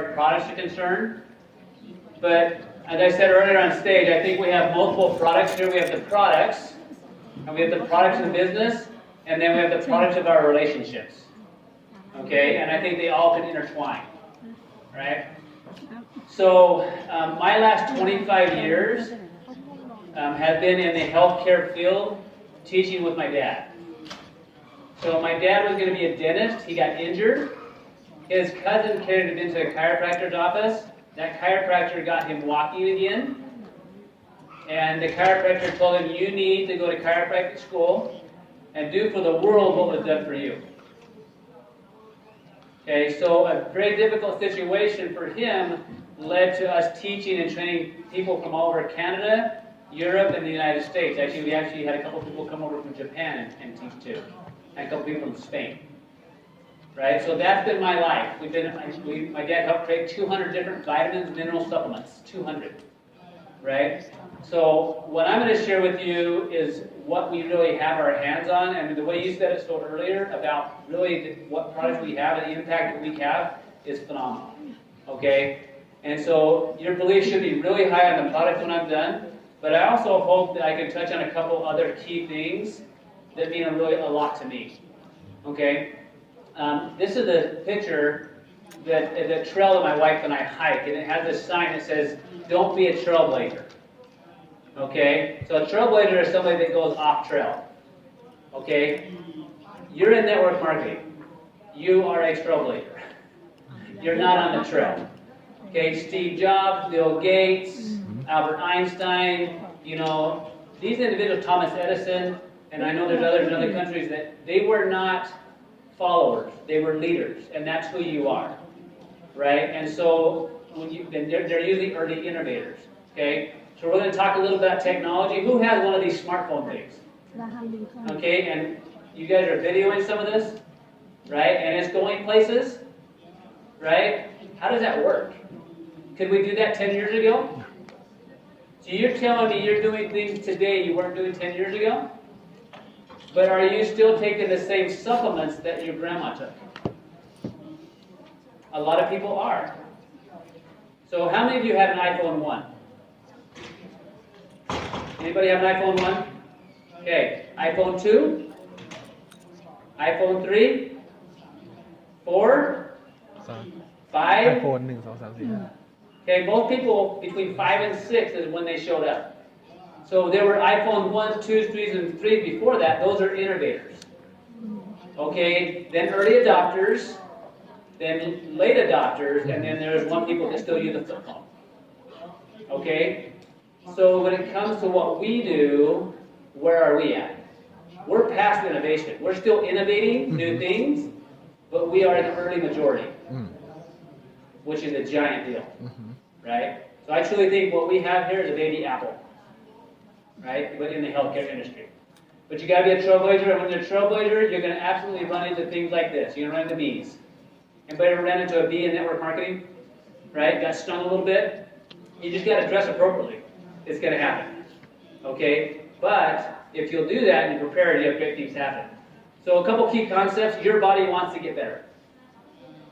far as products are concerned. But as I said earlier on stage, I think we have multiple products here. We have the products, and we have the products in business, and then we have the products of our relationships. Okay, and I think they all can intertwine, right? So my last 25 years have been in the healthcare field, teaching with my dad. So my dad was going to be a dentist. He got injured. His cousin carried him into a chiropractor's office. That chiropractor got him walking again. And the chiropractor told him, you need to go to chiropractic school and do for the world what was done for you. Okay, so a very difficult situation for him led to us teaching and training people from all over Canada, Europe, and the United States. Actually, we had a couple people come over from Japan and teach too. And a couple people from Spain. Right? So that's been my life. My dad helped create 200 different vitamins, mineral supplements. 200. Right? So what I'm going to share with you is what we really have our hands on. And the way you said it so earlier about really what products we have and the impact that we have is phenomenal. Okay? And so your belief should be really high on the product when I'm done. But I also hope that I can touch on a couple other key things that mean really a lot to me. Okay? This is a picture that the trail that my wife and I hike, and it has this sign that says, don't be a trailblazer. Okay? So a trailblazer is somebody that goes off trail. Okay? You're in network marketing. You are a trailblazer. You're not on the trail. Okay? Steve Jobs, Bill Gates, Albert Einstein, these individuals, Thomas Edison, and I know there's others in other countries that they were not followers, they were leaders, and that's who you are, right? And so they're usually early innovators, okay? So we're going to talk a little about technology. Who has one of these smartphone things? Okay, and you guys are videoing some of this, right? And it's going places, right? How does that work? Could we do that 10 years ago? So you're telling me you're doing things today you weren't doing 10 years ago? But are you still taking the same supplements that your grandma took? A lot of people are. So how many of you have an iPhone 1? Anybody have an iPhone 1? Okay. iPhone 2? iPhone 3? 4? 5? iPhone 1, 2, 3, 4 Okay, most people between 5 and 6 is when they showed up. So there were iPhone 1, 2, 3s, and 3 before that. Those are innovators. Okay, then early adopters, then late adopters, and then there's one people that still use a flip phone. Okay? So when it comes to what we do, where are we at? We're past innovation. We're still innovating new things, but we are in the early majority, which is a giant deal. Right? So I truly think what we have here is a baby apple. Right? But in the healthcare industry. But you gotta be a trailblazer, and when you're a trailblazer, you're gonna absolutely run into things like this. You're gonna run into bees. Anybody ever ran into a bee in network marketing? Right? Got stung a little bit? You just gotta dress appropriately. It's gonna happen. Okay? But if you'll do that and you're prepared, you have great things happen. So a couple key concepts. Your body wants to get better.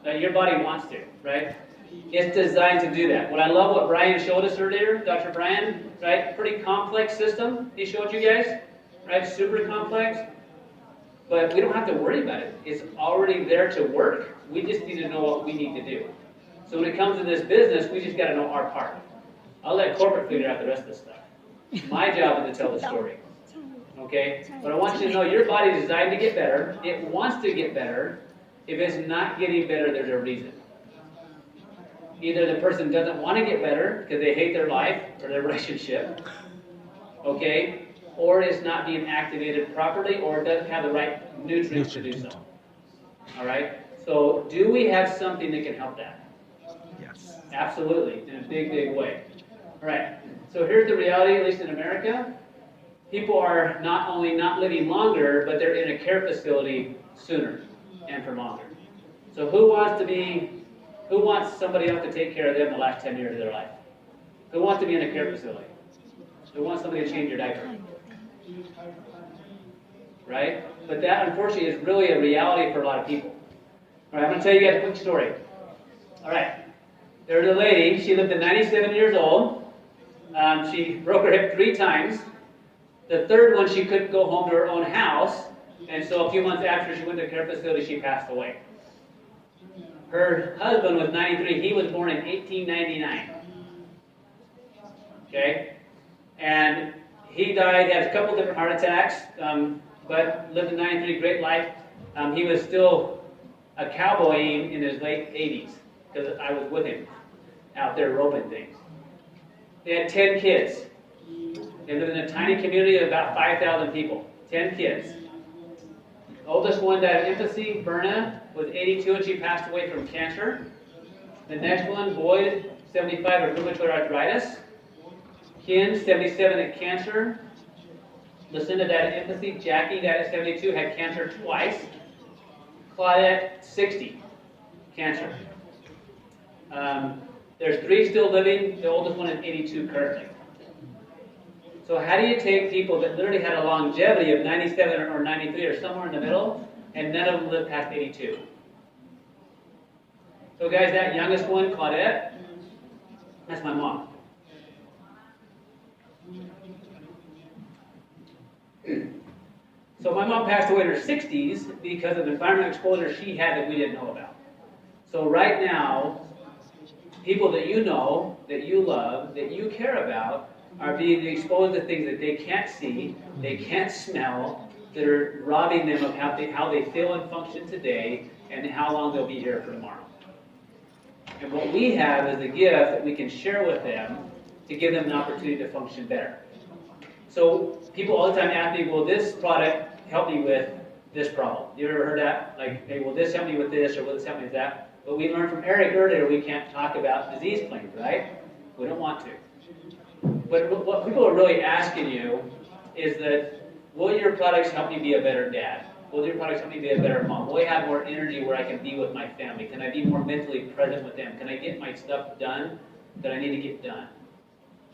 Your body wants to, right? It's designed to do that. What I love what Brian showed us earlier, Dr. Brian, right? Pretty complex system he showed you guys, right? Super complex. But we don't have to worry about it. It's already there to work. We just need to know what we need to do. So when it comes to this business, we just got to know our part. I'll let corporate figure out the rest of the stuff. My job is to tell the story. Okay? But I want you to know your body is designed to get better. It wants to get better. If it's not getting better, there's a reason. Either the person doesn't want to get better because they hate their life or their relationship, okay, or it's not being activated properly, or it doesn't have the right nutrients to do so. All right? So do we have something that can help that? Yes. Absolutely, in a big, big way. All right. So here's the reality, at least in America. People are not only not living longer, but they're in a care facility sooner and for longer. So who wants somebody else to take care of them the last 10 years of their life? Who wants to be in a care facility? Who wants somebody to change your diaper? Right? But that, unfortunately, is really a reality for a lot of people. All right, I'm going to tell you guys a quick story. All right. There was a lady, she lived to 97 years old. She broke her hip 3 times. The third one, she couldn't go home to her own house, and so a few months after she went to a care facility, she passed away. Her husband was 93. He was born in 1899. Okay? And he died, he had a couple different heart attacks, but lived to 93, great life. He was still a cowboy in his late 80s, because I was with him out there roping things. They had 10 kids. They lived in a tiny community of about 5,000 people. 10 kids. The oldest one died of infancy, Berna, was 82 and she passed away from cancer. The next one, Boyd, 75, of rheumatoid arthritis. Ken, 77, had cancer. Lucinda died of infancy. Jackie died at 72, had cancer twice. Claudette, 60, cancer. There's 3 still living. The oldest one is 82 currently. So how do you take people that literally had a longevity of 97 or 93 or somewhere in the middle, and none of them lived past 82? So guys, that youngest one, Claudette, that's my mom. So my mom passed away in her 60s because of environmental exposure she had that we didn't know about. So right now, people that you know, that you love, that you care about, are being exposed to things that they can't see, they can't smell, that are robbing them of how they feel and function today, and how long they'll be here for tomorrow. And what we have is a gift that we can share with them to give them an opportunity to function better. So people all the time ask me, will this product help me with this problem? You ever heard that? Like, hey, will this help me with this, or will this help me with that? But we learned from Eric earlier, we can't talk about disease claims, right? We don't want to. But what people are really asking you is that, will your products help me be a better dad? Will your products help me be a better mom? Will I have more energy where I can be with my family? Can I be more mentally present with them? Can I get my stuff done that I need to get done?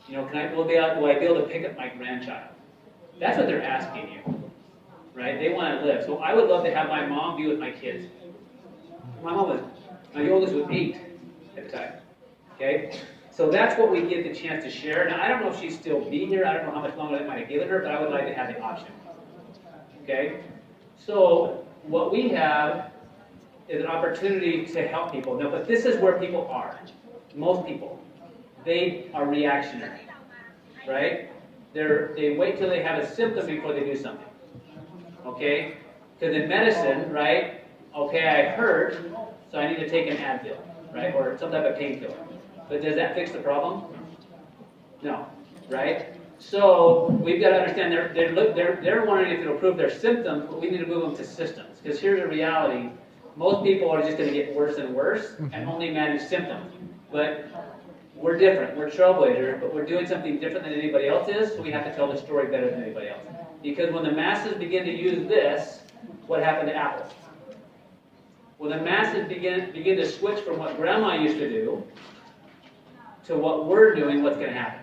You know, will I be able to pick up my grandchild? That's what they're asking you, right? They want to live. So I would love to have my mom be with my kids. My oldest was 8 at the time, okay? So that's what we get the chance to share. Now, I don't know if she'd still be here. I don't know how much longer they might have given her, but I would like to have the option, okay? So what we have is an opportunity to help people. Now, but this is where people are. Most people. They are reactionary, right? They wait till they have a symptom before they do something, okay? Because in medicine, right, okay, I hurt, so I need to take an Advil, right, or some type of painkiller. But does that fix the problem? No, right? So we've got to understand they're wondering if it'll improve their symptoms, but we need to move them to systems. Because here's the reality: most people are just going to get worse and worse and only manage symptoms. But we're different. We're trailblazers, but we're doing something different than anybody else is, so we have to tell the story better than anybody else. Because when the masses begin to use this, what happened to Apple? When the masses begin to switch from what Grandma used to do to what we're doing, what's going to happen?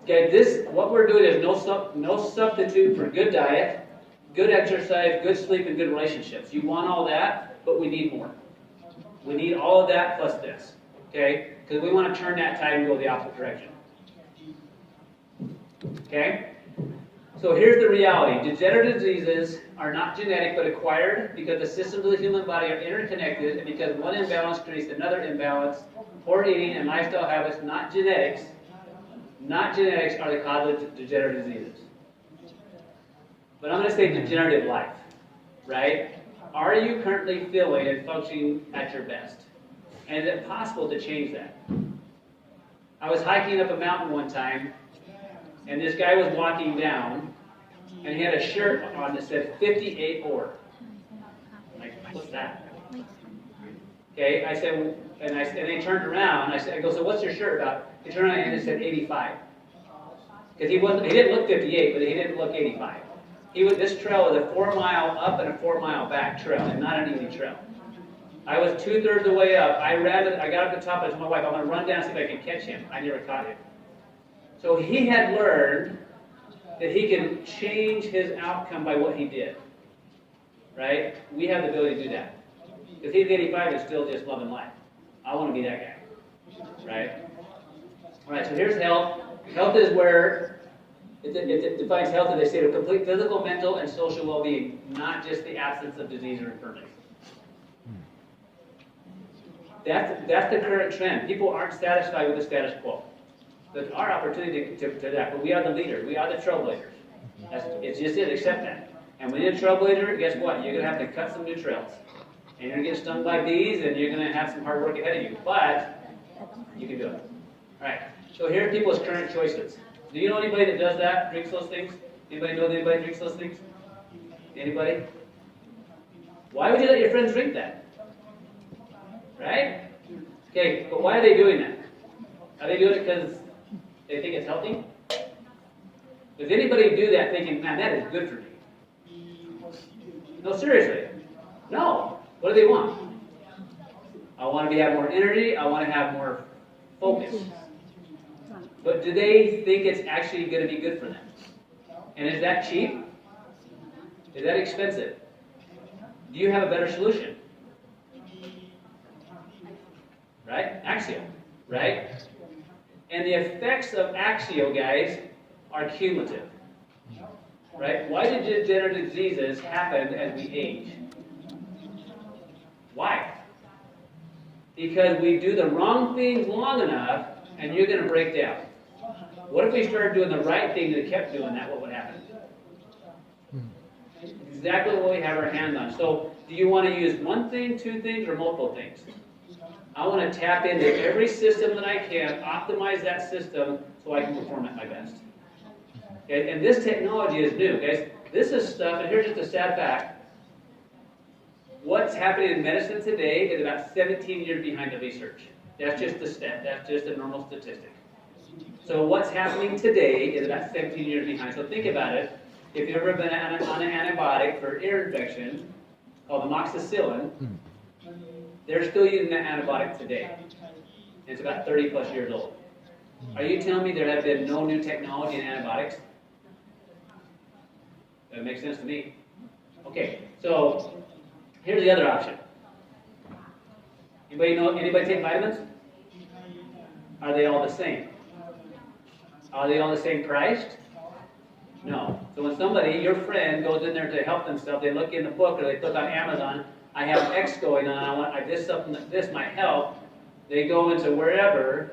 Okay, what we're doing is no substitute for good diet, good exercise, good sleep, and good relationships. You want all that, but we need more. We need all of that plus this, okay? Because we want to turn that tide and go the opposite direction. Okay? So here's the reality. Degenerative diseases are not genetic but acquired because the systems of the human body are interconnected, and because one imbalance creates another imbalance. Poor eating and lifestyle habits, not genetics, are the cause of degenerative diseases. But I'm going to say degenerative life, right? Are you currently feeling and functioning at your best? And is it possible to change that? I was hiking up a mountain one time, and this guy was walking down, and he had a shirt on that said 58 or. I'm like, what's that? Okay, I said, and they turned around, I go, so what's your shirt about? He turned around and it said 85. Because he didn't look 58, but he didn't look 85. This trail was a 4-mile up and a 4-mile back trail, and not an easy trail. I was 2/3 of the way up. I got up to the top, I told my wife, I'm going to run down and see if I can catch him. I never caught him. So he had learned that he can change his outcome by what he did. Right? We have the ability to do that. Because he's 85 and still just loving life. I want to be that guy, right? All right, so here's health. Health is where it defines health as a state of complete physical, mental, and social well-being, not just the absence of disease or infirmity. That's the current trend. People aren't satisfied with the status quo. That's our opportunity to that. But we are the leaders. We are the trailblazers. It's just it. Accept that. And when you're a trailblazer, guess what? You're going to have to cut some new trails. And you're going to get stung by bees, and you're going to have some hard work ahead of you. But you can do it. All right. So here are people's current choices. Do you know anybody that does that, drinks those things? Anybody know anybody drinks those things? Anybody? Why would you let your friends drink that? Right? Okay, but why are they doing that? Are they doing it because they think it's healthy? Does anybody do that thinking, man, that is good for me? No, seriously. No. What do they want? I want to have more energy. I want to have more focus. But do they think it's actually going to be good for them? And is that cheap? Is that expensive? Do you have a better solution? Right? Axio. Right? And the effects of Axio, guys, are cumulative. Right? Why do degenerative diseases happen as we age? Why? Because we do the wrong things long enough, and you're going to break down. What if we started doing the right thing and kept doing that? What would happen? Exactly what we have our hand on. So, do you want to use one thing, two things, or multiple things? I want to tap into every system that I can, optimize that system so I can perform at my best. Okay? And this technology is new, guys. This is stuff, and here's just a sad fact. What's happening in medicine today is about 17 years behind the research. That's just the stat. That's just a normal statistic. So what's happening today is about 17 years behind. So think about it. If you've ever been on an antibiotic for ear infection called amoxicillin, they're still using that antibiotic today. And it's about 30 plus years old. Are you telling me there have been no new technology in antibiotics? That makes sense to me. Okay, so here's the other option. Anybody take vitamins? Are they all the same? Are they all the same priced? No. So when somebody, your friend, goes in there to help themselves, they look in the book or they click on Amazon, I have X going on, this supplement, this might help. They go into wherever,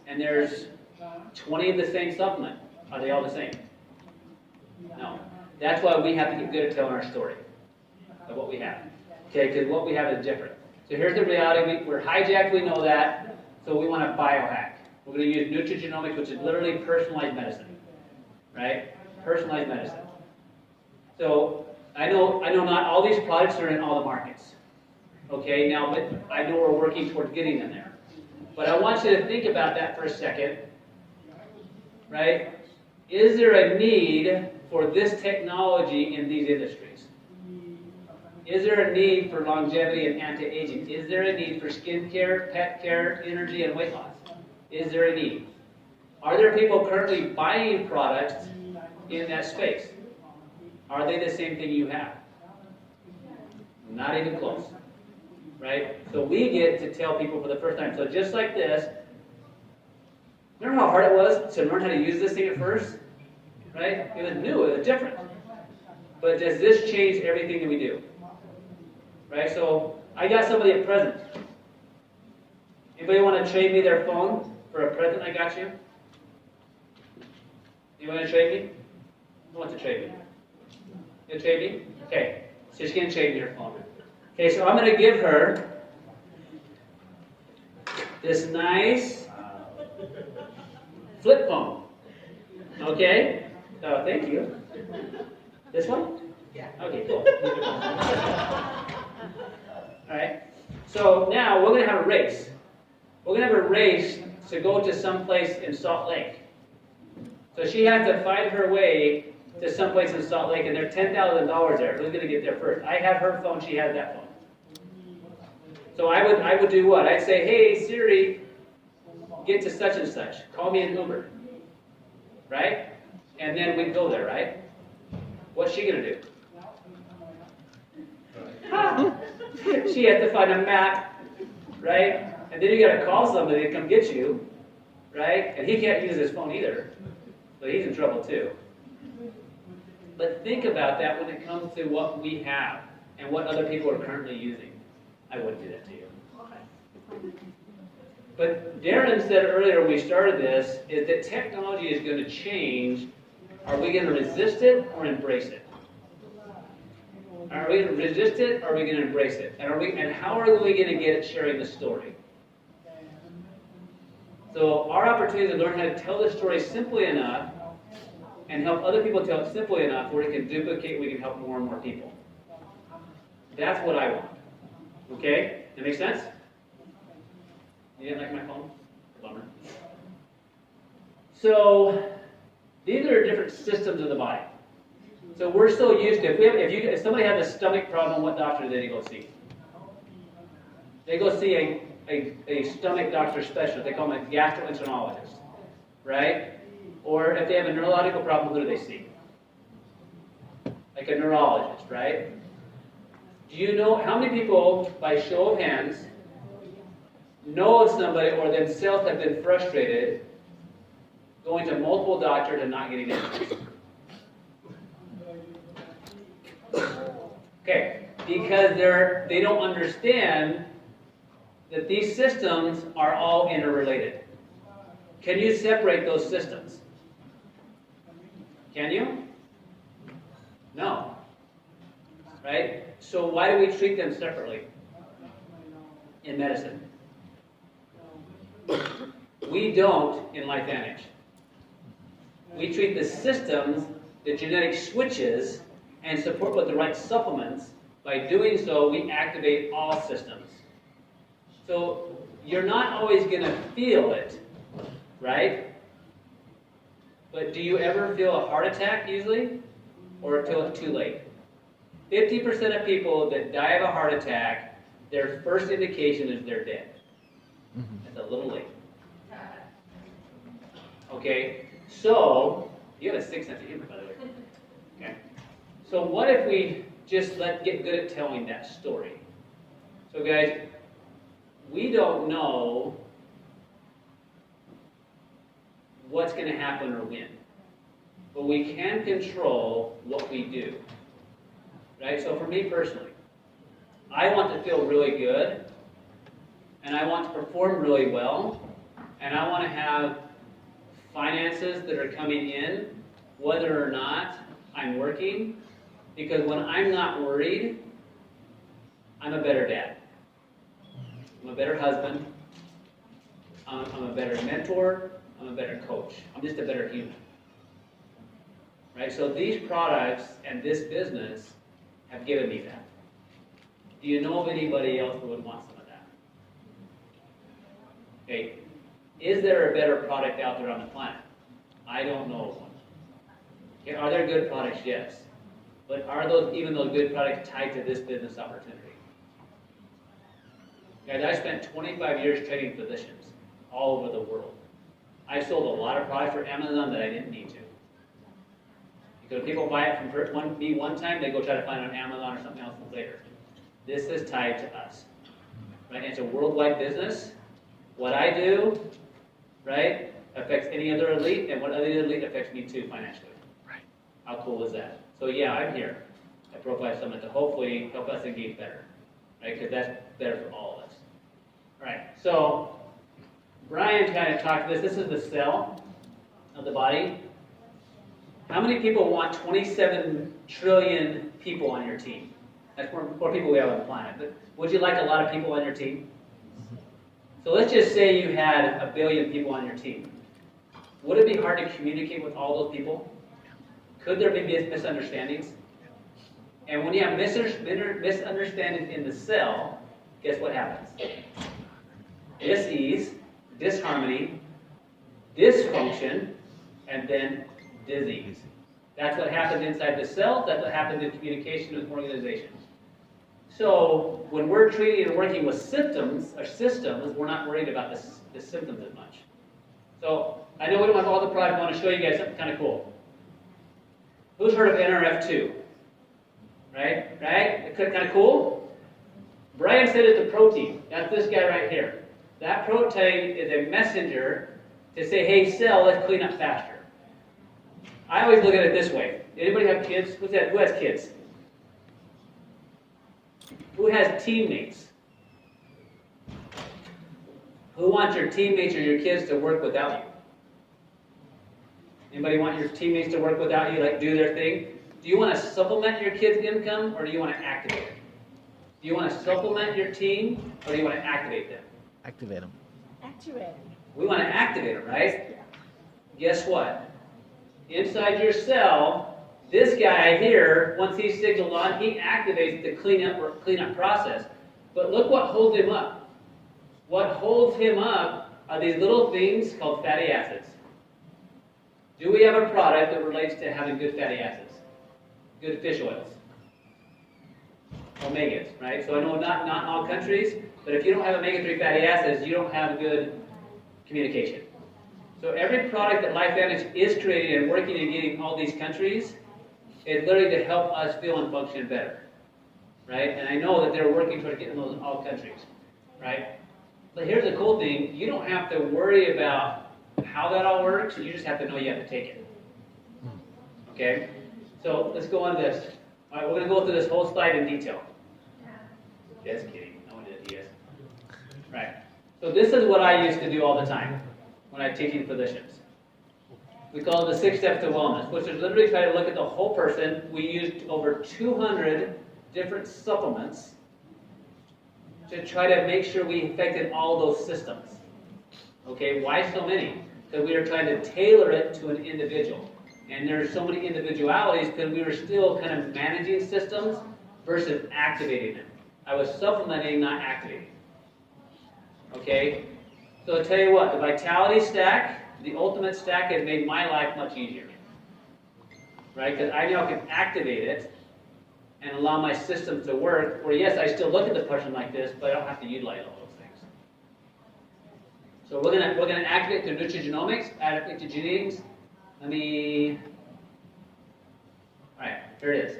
and there's 20 of the same supplement. Are they all the same? No. That's why we have to get good at telling our story of what we have. Okay, because what we have is different. So here's the reality. We're hijacked, we know that, so we want to biohack. We're going to use nutrigenomics, which is literally personalized medicine. Right? Personalized medicine. So I know not all these products are in all the markets. Okay, now but I know we're working towards getting them there. But I want you to think about that for a second. Right? Is there a need for this technology in these industries? Is there a need for longevity and anti-aging? Is there a need for skin care, pet care, energy, and weight loss? Is there a need? Are there people currently buying products in that space? Are they the same thing you have? Not even close. Right? So we get to tell people for the first time. So just like this, remember how hard it was to learn how to use this thing at first? Right? It was new, it was different. But does this change everything that we do? Right? So I got somebody a present. Anybody want to trade me their phone for a present I got you? You want to trade me? Who wants to trade me? You trade me? Okay. So she's going to trade me her phone. Okay, so I'm going to give her this nice flip phone. Okay? Oh, thank you. This one? Yeah. Okay, cool. All right. So now we're going to have a race. We're going to have a race to go to some place in Salt Lake. So she has to find her way to some place in Salt Lake, and there's $10,000 there. Who's going to get there first? I have her phone. She has that phone. So I would do what? I'd say, hey, Siri, get to such and such. Call me an Uber. Right? And then we'd go there, right? What's she going to do? She has to find a map, right? And then you got to call somebody to come get you, right? And he can't use his phone either, so he's in trouble too. But think about that when it comes to what we have and what other people are currently using. I wouldn't do that to you. But Darren said earlier when we started this, is that technology is going to change. Are we going to resist it or embrace it? Are we going to resist it or are we going to embrace it? And how are we going to get at sharing the story? So our opportunity to learn how to tell the story simply enough and help other people tell it simply enough where it can duplicate, we can help more and more people. That's what I want. Okay? That make sense? You didn't like my phone? Bummer. So these are different systems of the body. So we're so used to, if somebody has a stomach problem, what doctor do they go see? They go see a stomach doctor specialist. They call them a gastroenterologist, right? Or if they have a neurological problem, who do they see? Like a neurologist, right? Do you know how many people, by show of hands, know of somebody or themselves have been frustrated going to multiple doctors and not getting answers? Okay, because they don't understand that these systems are all interrelated. Can you separate those systems? Can you? No. Right? So why do we treat them separately in medicine? We don't in LifeVantage. We treat the systems, the genetic switches, and support with the right supplements. By doing so, we activate all systems. So you're not always going to feel it, right? But do you ever feel a heart attack usually? Or until it's too late? 50% of people that die of a heart attack, their first indication is they're dead. It's a little late. Okay? So, you have a sixth sense of humor, by the way. Okay? So what if we just get good at telling that story? So guys, we don't know what's going to happen or when, but we can control what we do. Right? So for me personally, I want to feel really good, and I want to perform really well, and I want to have finances that are coming in, whether or not I'm working, because when I'm not worried, I'm a better dad. I'm a better husband. I'm a better mentor. I'm a better coach. I'm just a better human. Right? So these products and this business have given me that. Do you know of anybody else who would want some of that? Okay. Is there a better product out there on the planet? I don't know of one. Okay. Are there good products? Yes. But are even those good products tied to this business opportunity? Guys, I spent 25 years training physicians all over the world. I sold a lot of products for Amazon that I didn't need to. Because people buy it from me one time, they go try to find it on Amazon or something else later. This is tied to us. Right? And it's a worldwide business. What I do, right, affects any other elite, and what other elite affects me too financially. Right. How cool is that? So yeah, I'm here at Profile Summit to hopefully help us engage better. Right? Because that's better for all of us. All right. So Brian kind of talked this. This is the cell of the body. How many people want 27 trillion people on your team? That's more people we have on the planet. But would you like a lot of people on your team? So let's just say you had 1 billion people on your team. Would it be hard to communicate with all those people? Could there be misunderstandings? And when you have misunderstandings in the cell, guess what happens? Dis-ease, disharmony, dysfunction, and then disease. That's what happens inside the cell. That's what happens in communication with organizations. So when we're treating and working with symptoms or systems, we're not worried about the symptoms as much. So I know we don't have all the products. I want to show you guys something kind of cool. Who's heard of NRF2? Right? Right? Kind of cool? Brian said it's a protein. That's this guy right here. That protein is a messenger to say, hey, cell, let's clean up faster. I always look at it this way. Anybody have kids? Who's that? Who has kids? Who has teammates? Who wants your teammates or your kids to work without you? Anybody want your teammates to work without you, like do their thing? Do you want to supplement your kids' income, or do you want to activate it? Do you want to supplement your team, or do you want to activate them? Activate them. Activate. We want to activate them, right? Guess what? Inside your cell, this guy here, once he's signaled on, he activates the cleanup process. But look what holds him up. What holds him up are these little things called fatty acids. Do we have a product that relates to having good fatty acids? Good fish oils? Omegas, right? So I know not in all countries, but if you don't have omega-3 fatty acids, you don't have good communication. So every product that LifeVantage is creating and working and getting all these countries is literally to help us feel and function better, right? And I know that they're working toward getting those in all countries, right? But here's the cool thing. You don't have to worry about how that all works. You just have to know you have to take it. Okay? So let's go on this. All right, we're going to go through this whole slide in detail. Just kidding. No one did, yes. Right. So this is what I used to do all the time when I'm teaching physicians. We call it the 6 steps to wellness, which is literally try to look at the whole person. We used over 200 different supplements to try to make sure we affected all those systems. Okay, why so many? Because we were trying to tailor it to an individual. And there's so many individualities because we were still kind of managing systems versus activating them. I was supplementing, not activating. Okay? So I'll tell you what, the Vitality Stack, the Ultimate Stack, has made my life much easier. Right? Because I now can activate it and allow my systems to work, where yes, I still look at the person like this, but I don't have to utilize all those things. So we're gonna activate through nutrigenomics, activate to genetics. All right, here it is.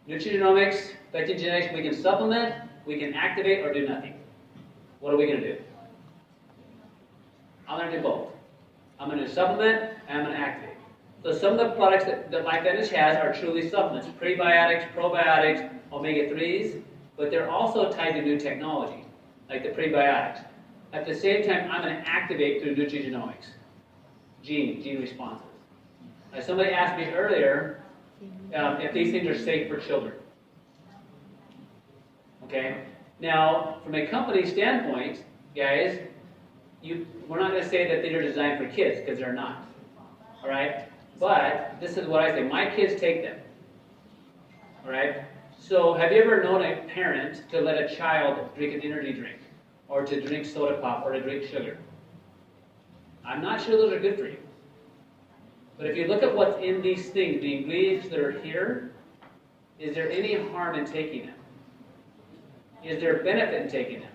Nutrigenomics, affecting genetics, we can supplement, we can activate, or do nothing. What are we going to do? I'm going to do both. I'm going to supplement, and I'm going to activate. So some of the products that LifeVantage has are truly supplements. Prebiotics, probiotics, omega-3s, but they're also tied to new technology, like the prebiotics. At the same time, I'm going to activate through nutrigenomics, gene responses. Somebody asked me earlier if these things are safe for children. Okay? Now, from a company standpoint, guys, we're not going to say that they're designed for kids, because they're not. All right? But this is what I say. My kids take them. All right? So have you ever known a parent to let a child drink an energy drink, or to drink soda pop, or to drink sugar? I'm not sure those are good for you. But if you look at what's in these things, the ingredients that are here, is there any harm in taking them? Is there benefit in taking them?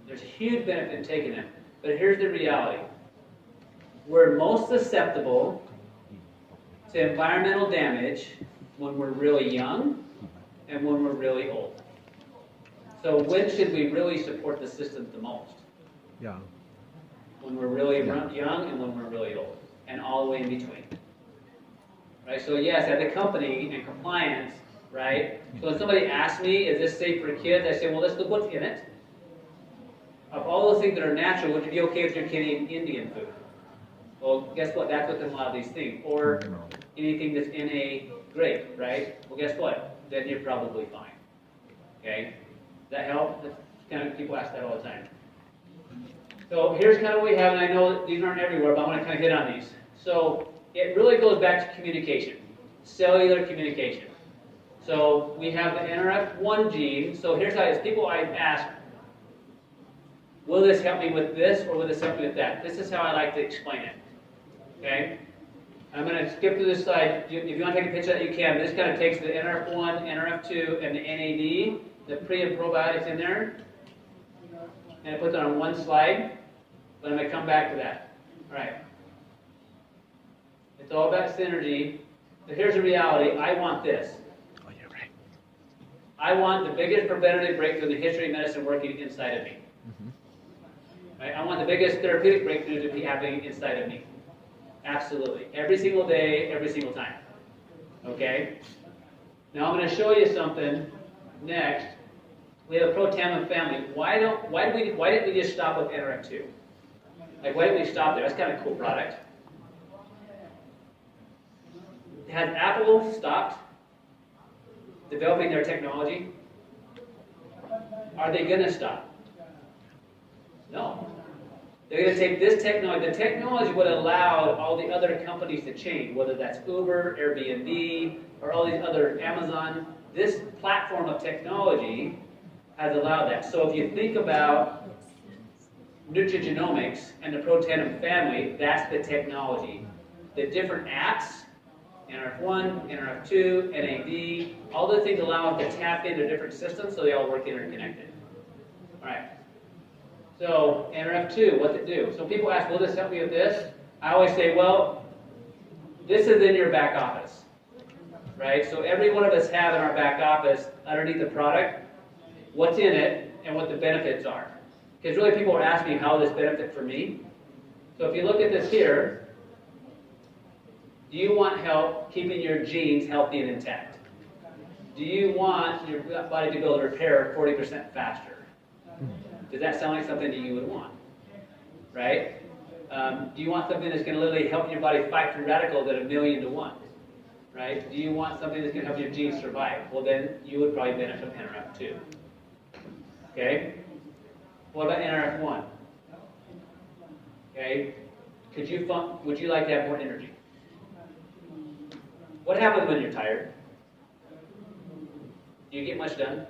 There's huge benefit in taking them. But here's the reality. We're most susceptible to environmental damage when we're really young and when we're really old. So when should we really support the systems the most? Yeah. When we're really young and when we're really old. And all the way in between. Right? So yes, as a company and compliance, right? So when somebody asks me, is this safe for kids? I say, well, let's look what's in it. Of all those things that are natural, would you be okay with your kid eating Indian food? Well, guess what? That's what's in a lot of these things. Or anything that's in a grape, right? Well, guess what? Then you're probably fine. Okay? Does that help? That's kind of, people ask that all the time. So here's kind of what we have, and I know that these aren't everywhere, but I want to kind of hit on these. So it really goes back to communication, cellular communication. So we have the NRF1 gene. So here's how it is. People I ask, will this help me with this, or will this help me with that? This is how I like to explain it. Okay? I'm going to skip through this slide. If you want to take a picture of that, you can. This kind of takes the NRF1, NRF2, and the NAD, the pre and probiotics in there, and I put that on one slide. But I'm going to come back to that. All right. It's all about synergy. But here's the reality. I want this. Oh, you're right. I want the biggest preventative breakthrough in the history of medicine working inside of me. want the biggest therapeutic breakthrough to be happening inside of me. Absolutely. Every single day, every single time. Okay? Now I'm going to show you something next. We have a Protandim family. Why didn't we just stop with NRF2? Like, why didn't we stop there? That's kind of a cool product. Has Apple stopped developing their technology? Are they going to stop? No. They're going to take this technology. The technology would allow all the other companies to change, whether that's Uber, Airbnb, or all these other, Amazon. This platform of technology has allowed that. So if you think about nutrigenomics and the Protandim family, that's the technology. The different apps, NRF1, NRF2, NAD, all the things allow us to tap into different systems so they all work interconnected. All right. So NRF2, what's it do? So people ask, will this help me with this? I always say, well, this is in your back office, right? So every one of us have in our back office, underneath the product, what's in it and what the benefits are. Because really people are asking how this benefit for me. So if you look at this here, do you want help keeping your genes healthy and intact? Do you want your body to be able to repair 40% faster? Does that sound like something that you would want? Right? Do you want something that's going to literally help your body fight free radicals at 1,000,000 to 1? Right? Do you want something that's going to help your genes survive? Well, then you would probably benefit from NRF2. Okay? What about NRF1? Okay? Would you like to have more energy? What happens when you're tired? Do you get much done?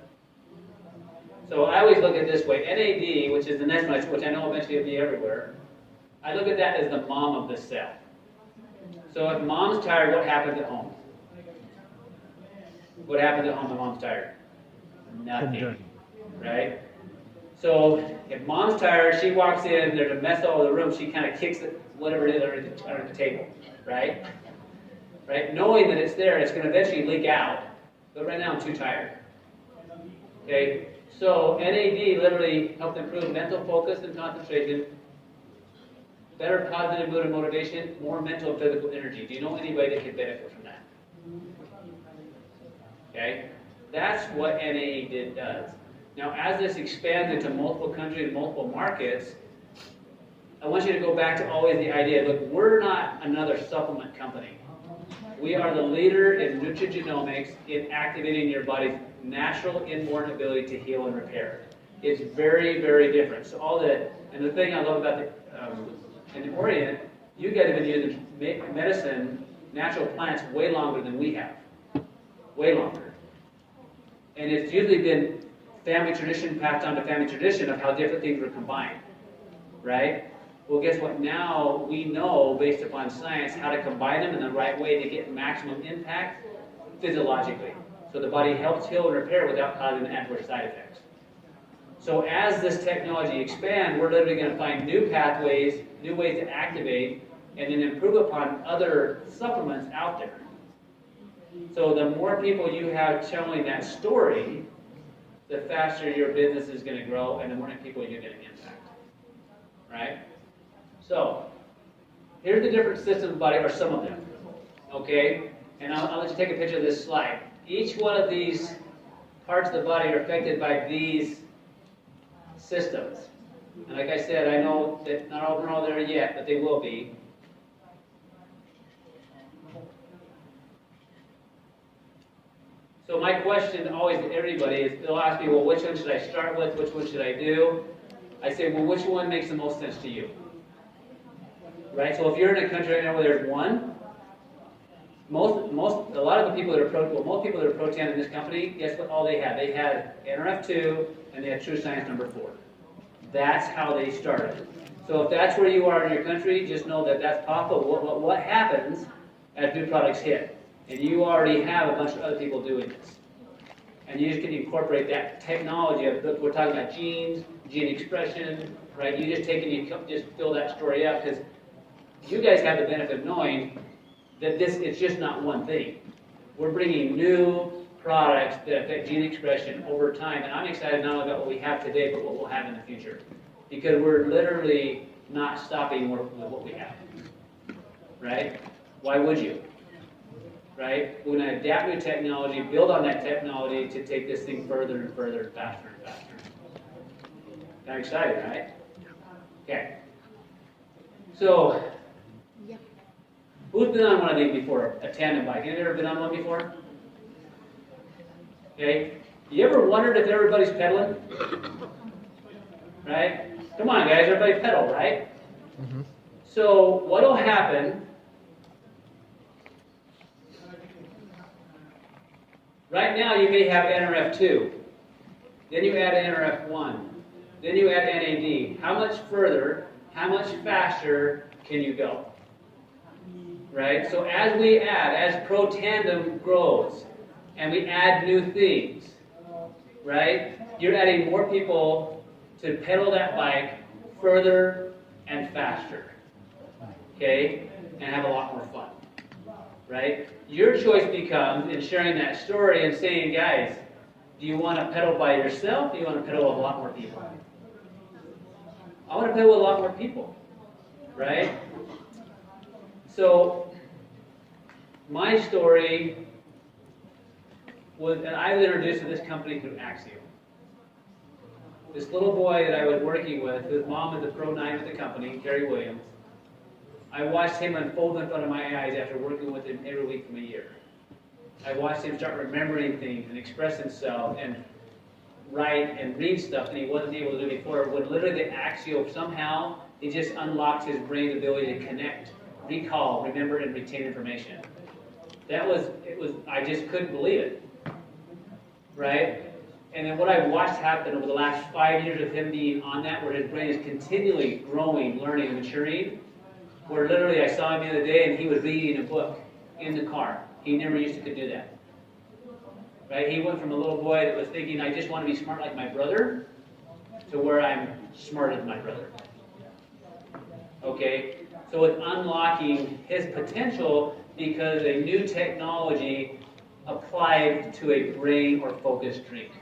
So I always look at it this way. NAD, which is the next one, which I know eventually will be everywhere, I look at that as the mom of the cell. So if mom's tired, what happens at home? What happens at home when mom's tired? Nothing. Right? So if mom's tired, she walks in, there's a mess all over the room, she kind of kicks it, whatever it is under the table. Right? Right? Knowing that it's there, it's going to eventually leak out. But right now I'm too tired. Okay? So NAD literally helps improve mental focus and concentration, better positive mood and motivation, more mental and physical energy. Do you know anybody that could benefit from that? Okay? That's what NAD does. Now, as this expands into multiple countries and multiple markets, I want you to go back to always the idea, look, we're not another supplement company. We are the leader in nutrigenomics in activating your body's natural inborn ability to heal and repair. It's very, very different. So and the thing I love about in the Orient, you guys have been using medicine, natural plants way longer than we have. Way longer. And it's usually been family tradition, passed on to family tradition of how different things were combined. Right? Well, guess what? Now we know, based upon science, how to combine them in the right way to get maximum impact physiologically. So the body helps heal and repair without causing adverse side effects. So as this technology expands, we're literally going to find new pathways, new ways to activate, and then improve upon other supplements out there. So the more people you have telling that story, the faster your business is going to grow, and the more people you're going to impact. Right? So, here's the different systems of the body, or some of them. Okay? And I'll let you take a picture of this slide. Each one of these parts of the body are affected by these systems. And like I said, I know that not all are all there yet, but they will be. So my question always to everybody is, they'll ask me, well, which one should I start with? Which one should I do? I say, well, which one makes the most sense to you? Right? So if you're in a country right now where there's one, a lot of the people that are most people that are Protandim in this company, guess what all they had? They had NRF2 and they had True Science number 4. That's how they started. So if that's where you are in your country, just know that that's possible. What happens as new products hit? And you already have a bunch of other people doing this. And you just can incorporate that technology of, we're talking about genes, gene expression, right? You just take and you just fill that story out, because you guys have the benefit of knowing that it's just not one thing. We're bringing new products that affect gene expression over time, and I'm excited not only about what we have today, but what we'll have in the future. because we're literally not stopping with what we have, right? Why would you? Right? We're going to adapt new technology, build on that technology to take this thing further and further, and faster and faster. Kind of excited, right? Okay. So, who's been on one of these before? A tandem bike. Anybody ever been on one before? Okay. You ever wondered if everybody's pedaling? Right? Come on, guys. Everybody pedal, right? Mm-hmm. So, what'll happen? Right now, you may have NRF2. Then you add NRF1. Then you add NAD. How much further, how much faster can you go? Right? So as we add, as Protandim grows, and we add new things, right? You're adding more people to pedal that bike further and faster. Okay? And have a lot more fun. Right? Your choice becomes in sharing that story and saying, guys, do you want to pedal by yourself? Do you want to pedal with a lot more people? I want to pedal with a lot more people, right? So, my story was, and I was introduced to this company through Axiom. This little boy that I was working with, his mom is the Pro 9 of the company, Terry Williams. I watched him unfold in front of my eyes after working with him every week for a year. I watched him start remembering things and express himself and write and read stuff that he wasn't able to do before. When literally the Axiom somehow, it just unlocked his brain's ability to connect, recall, remember, and retain information. I just couldn't believe it. Right? And then what I've watched happen over the last 5 years of him being on that, where his brain is continually growing, learning, and maturing, where literally I saw him the other day and he was reading a book in the car. He never used to could do that. Right? He went from a little boy that was thinking, I just want to be smart like my brother, to where I'm smarter than my brother. Okay? So it's unlocking his potential because a new technology applied to a brain or focused drink.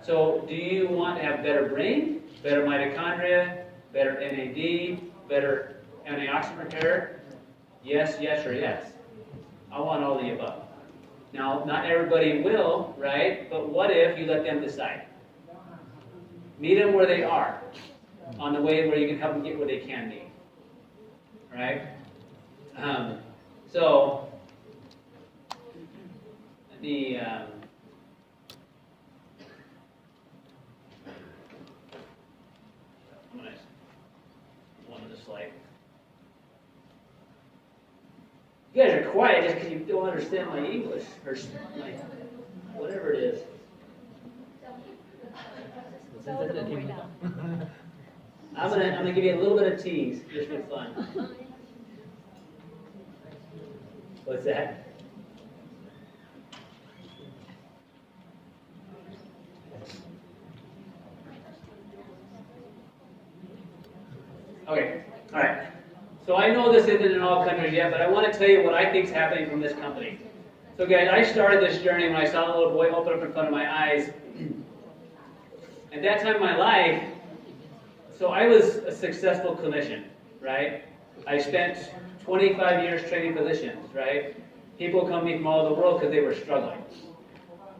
So do you want to have better brain, better mitochondria, better NAD, better antioxidant repair? Yes, yes, or yes. I want all the above. Now, not everybody will, right? But what if you let them decide? Meet them where they are, on the way where you can help them get where they can be. Right? So, the one of the slide. You guys are quiet just because you don't understand my English or my whatever it is. I'm gonna give you a little bit of tease just for fun. What's that? Okay, all right. So I know this isn't in all countries yet, but I want to tell you what I think is happening from this company. So guys, I started this journey when I saw the little boy open up in front of my eyes. At that time in my life, so I was a successful clinician, right? I spent 25 years training physicians, right? People come to me from all over the world because they were struggling,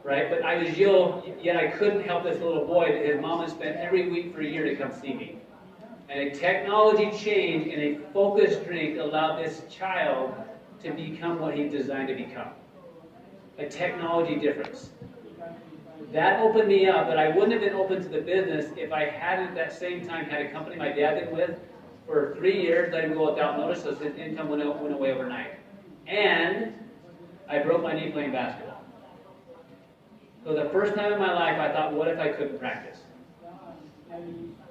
right? But I was ill, yet I couldn't help this little boy that his mom had spent every week for a year to come see me. And a technology change and a focused drink allowed this child to become what he's designed to become. A technology difference. That opened me up, but I wouldn't have been open to the business if I hadn't at that same time had a company my dad been with for 3 years, let him go without notice, so his income went away overnight. And I broke my knee playing basketball. So the first time in my life I thought, what if I couldn't practice?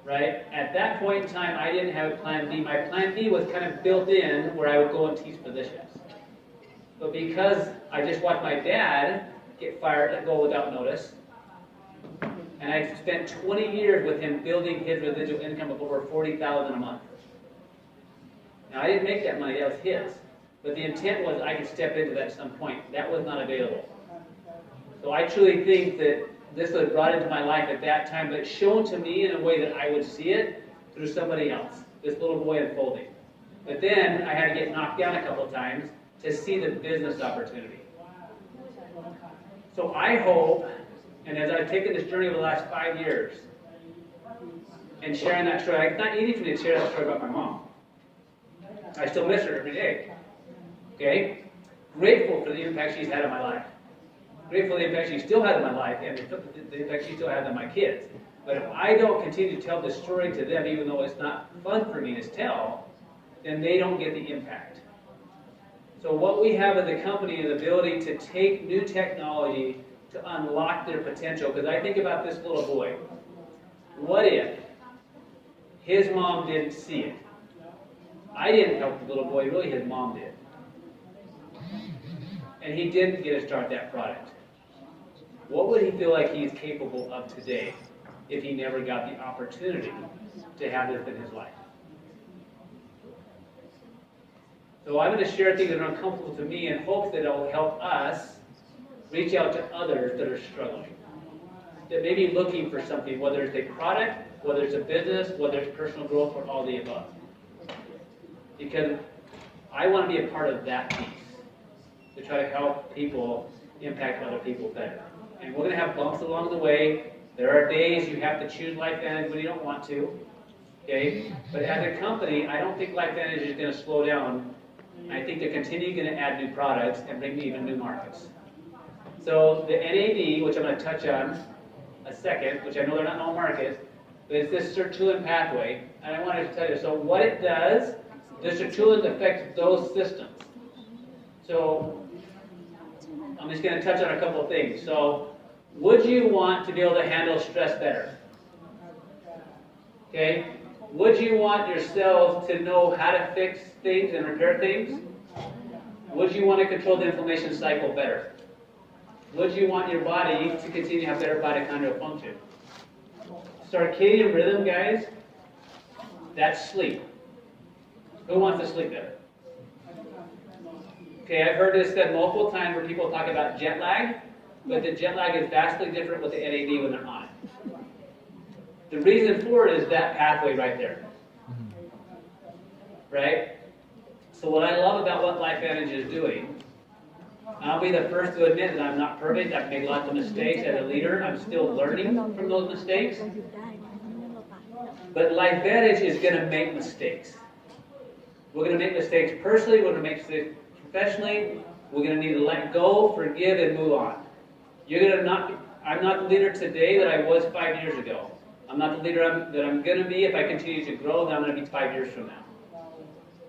Right? At that point in time, I didn't have a plan B. My plan B was kind of built in where I would go and teach physicians. But because I just watched my dad get fired and go without notice, and I spent 20 years with him building his residual income of over $40,000 a month. Now, I didn't make that money, that was his. But the intent was I could step into that at some point. That was not available. So I truly think that this was brought into my life at that time, but shown to me in a way that I would see it through somebody else, this little boy unfolding. But then I had to get knocked down a couple times to see the business opportunity. So I hope, and as I've taken this journey over the last 5 years, and sharing that story, it's not easy for me to share that story about my mom. I still miss her every day. Okay? Grateful for the impact she's had on my life. Grateful for the impact she still has on my life, and the impact she still has on my kids. But if I don't continue to tell this story to them, even though it's not fun for me to tell, then they don't get the impact. So what we have as a company is the ability to take new technology to unlock their potential. Because I think about this little boy. What if his mom didn't see it? I didn't help the little boy, really his mom did. And he didn't get to start that product. What would he feel like he's capable of today if he never got the opportunity to have this in his life? So I'm going to share things that are uncomfortable to me in hopes that it will help us reach out to others that are struggling, that may be looking for something, whether it's a product, whether it's a business, whether it's personal growth, or all the above. Because I want to be a part of that piece, to try to help people impact other people better. And we're going to have bumps along the way. There are days you have to choose LifeVantage when you don't want to. Okay? But as a company, I don't think LifeVantage is going to slow down. I think they're continuing to add new products and bring even new markets. So the NAD, which I'm going to touch on a second, which I know they're not in all markets, but it's this sirtuin pathway. And I wanted to tell you, so what it does, the sirtuin affects those systems. So I'm just going to touch on a couple of things. So would you want to be able to handle stress better? Okay? Would you want your cells to know how to fix things and repair things? Would you want to control the inflammation cycle better? Would you want your body to continue to have better mitochondrial function? Circadian rhythm, guys, that's sleep. Who wants to sleep better? Okay, I've heard this said multiple times where people talk about jet lag, but the jet lag is vastly different with the NAD when they're on it. The reason for it is that pathway right there. Right? So what I love about what LifeVantage is doing, I'll be the first to admit that I'm not perfect. I've made lots of mistakes as a leader. I'm still learning from those mistakes. But LifeVantage is going to make mistakes. We're going to make mistakes personally. We're going to make mistakes professionally. We're going to need to let go, forgive, and move on. I'm not the leader today that I was 5 years ago. I'm not the leader that I'm going to be. If I continue to grow, then I'm going to be 5 years from now.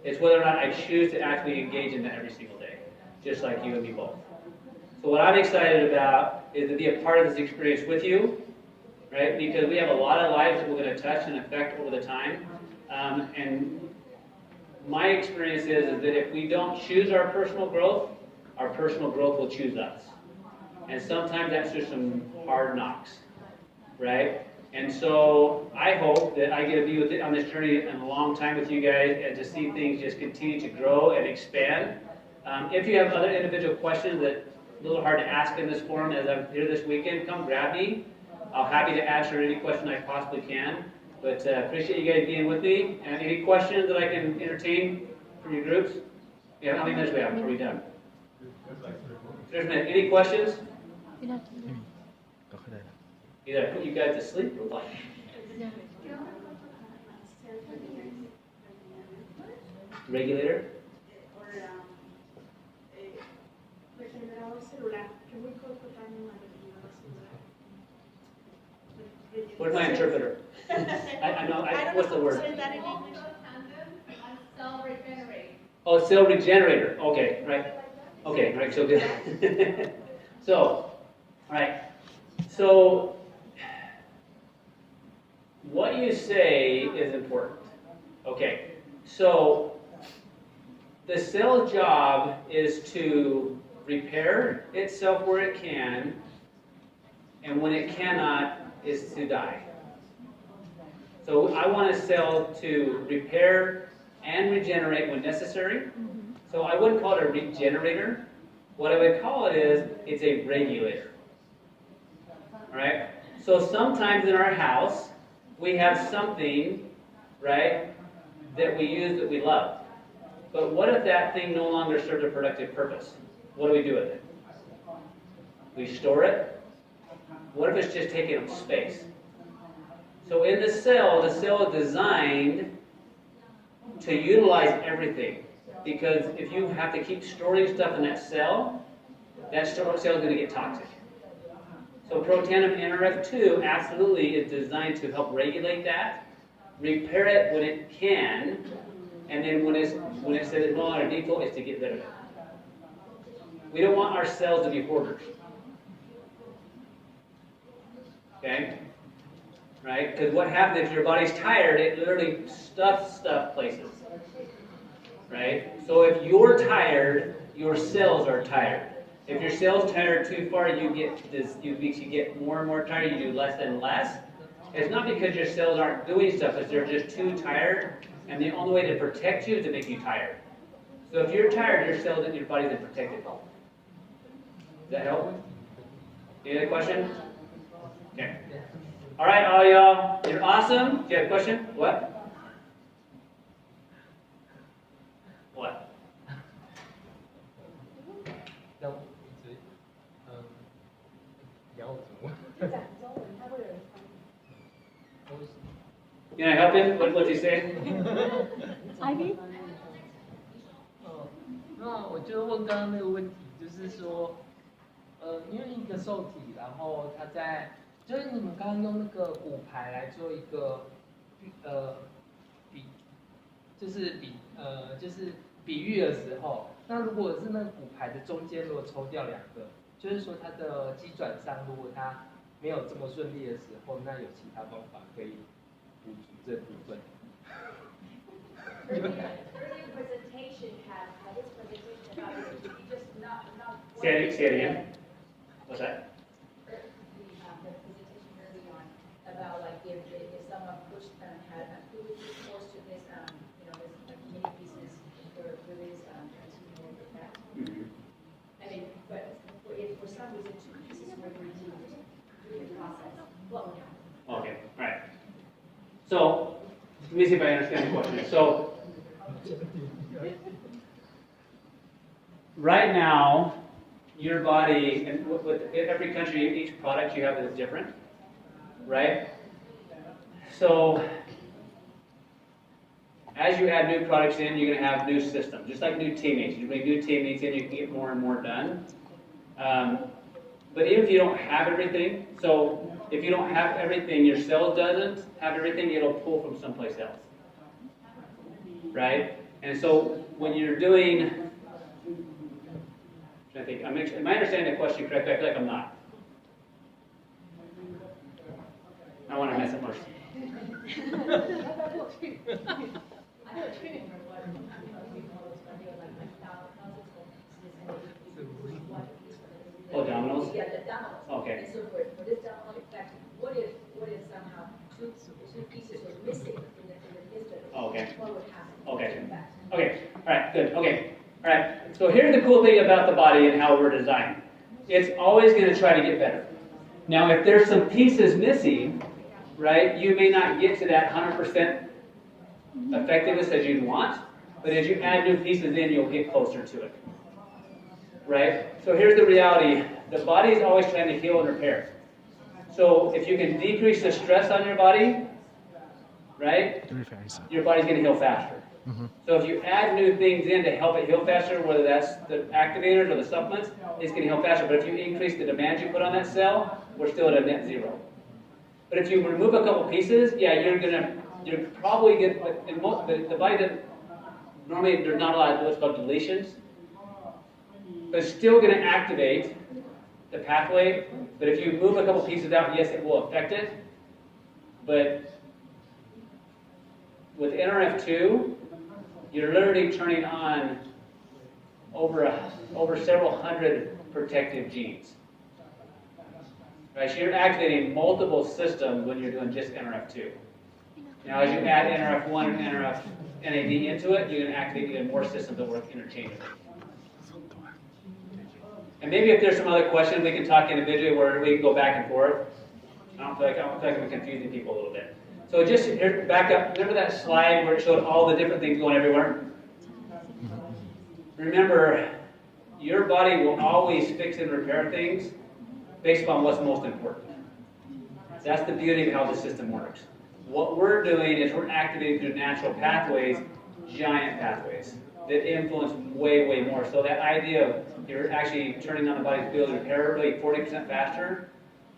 It's whether or not I choose to actually engage in that every single day, just like you and me both. So what I'm excited about is to be a part of this experience with you, right? Because we have a lot of lives that we're going to touch and affect over the time. And my experience is that if we don't choose our personal growth will choose us. And sometimes that's just some hard knocks, right? And so I hope that I get to be on this journey in a long time with you guys and to see things just continue to grow and expand. If you have other individual questions that are a little hard to ask in this forum as I'm here this weekend, come grab me. I'm happy to answer any question I possibly can. But appreciate you guys being with me. And any questions that I can entertain from your groups? Yeah, how many minutes do we have? Are we done? There's a minute. Any questions? Either I put you guys to sleep or what? Regulator? Where's my interpreter? I know, what's the word? Cell regenerator. Oh, cell regenerator. Okay, right. Okay, right, so good. So, all right. So, what you say is important. Okay, so the cell's job is to repair itself where it can, and when it cannot, is to die. So I want a cell to repair and regenerate when necessary. So I wouldn't call it a regenerator. What I would call it is, it's a regulator. All right? So sometimes in our house, we have something, right, that we use that we love. But what if that thing no longer serves a productive purpose? What do we do with it? We store it. What if it's just taking up space? So in the cell is designed to utilize everything. Because if you have to keep storing stuff in that cell is going to get toxic. So Protandim NRF2 absolutely is designed to help regulate that, repair it when it can, and then when it says it's no longer default, it's to get rid of it. We don't want our cells to be hoarders. Okay? Right? Because what happens if your body's tired, it literally stuffs stuff places. Right? So if you're tired, your cells are tired. If your cells tired too far, you get more and more tired, you do less and less. It's not because your cells aren't doing stuff, it's they're just too tired, and the only way to protect you is to make you tired. So if you're tired, your cells in your body's in protected mode. Does that help? Any other questions? Okay. All right, all y'all, you're awesome. Do you have a question? What? What? 要怎么？ Can I help him? What's he saying? Ivy? 那我就问刚刚那个问题，就是说，因为一个受体，然后它在，就是你们刚刚用那个骨牌来做一个，就是比喻的时候，那如果是那个骨牌的中间如果抽掉2个，就是说它的机转上如果它没有这么顺利的时候，那有其他方法可以补足这部分。Earlier presentation had this presentation about it, you just not. Say it again. What's that? The presentation early on about like if someone pushed had who was forced to this this like mini pieces for this continual effect. I mean, but if for some reason 2 pieces were removed during the process, what would happen? Okay, all right. So, let me see if I understand the question. So, right now, your body, and with every country, each product you have is different, right? So, as you add new products in, you're going to have new systems, just like new teammates. You bring new teammates in, you can get more and more done. But even if you don't have everything, so if you don't have everything, your cell doesn't have everything, it'll pull from someplace else. Right? And so when you're doing, I think, am I understanding the question correctly? I feel like I'm not. I want to mess it more. Oh, dominoes? Yeah, the dominoes. Okay. And so for this domino effect, what if somehow two pieces were missing in the history? Okay. What would happen? Okay. Okay. All right. Good. Okay. All right. So here's the cool thing about the body and how we're designed. It's always going to try to get better. Now, if there's some pieces missing, right, you may not get to that 100% effectiveness as you'd want, but as you add new pieces in, you'll get closer to it. Right? So here's the reality. The body is always trying to heal and repair. So if you can decrease the stress on your body, right, your body's going to heal faster. So if you add new things in to help it heal faster, whether that's the activators or the supplements, it's going to heal faster. But if you increase the demands you put on that cell, we're still at a net zero. But if you remove a couple pieces, yeah, you're probably going to, in most, the body that normally there's not a lot of what's called deletions, but it's still going to activate the pathway. But if you move a couple pieces out, yes, it will affect it. But with NRF2, you're literally turning on over several hundred protective genes. Right? So you're activating multiple systems when you're doing just NRF2. Now, as you add NRF1 and NRF NAD into it, you're going to activate even more systems that work interchangeably. And maybe if there's some other questions, we can talk individually where we can go back and forth. I don't feel like I'm confusing people a little bit. So just here, back up. Remember that slide where it showed all the different things going everywhere? Remember, your body will always fix and repair things based upon what's most important. That's the beauty of how the system works. What we're doing is we're activating through natural pathways, giant pathways, that influence way, way more. So that idea of you're actually turning on the body's ability to repair really 40% faster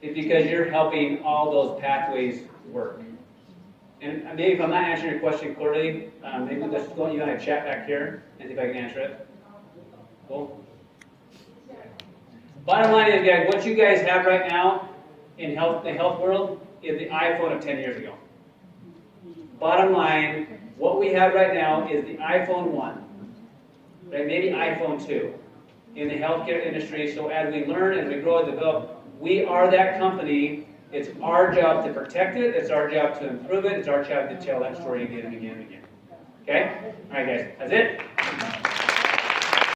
is because you're helping all those pathways work. And maybe if I'm not answering your question clearly, maybe let's go you and I chat back here and see if I can answer it. Cool. Bottom line is, guys, what you guys have right now in the health world is the iPhone of 10 years ago. Bottom line, what we have right now is the iPhone 1, right? Maybe iPhone 2 in the healthcare industry. So as we learn, as we grow and develop, we are that company. It's our job to protect it. It's our job to improve it. It's our job to tell that story again and again and again. Okay? All right, guys. That's it.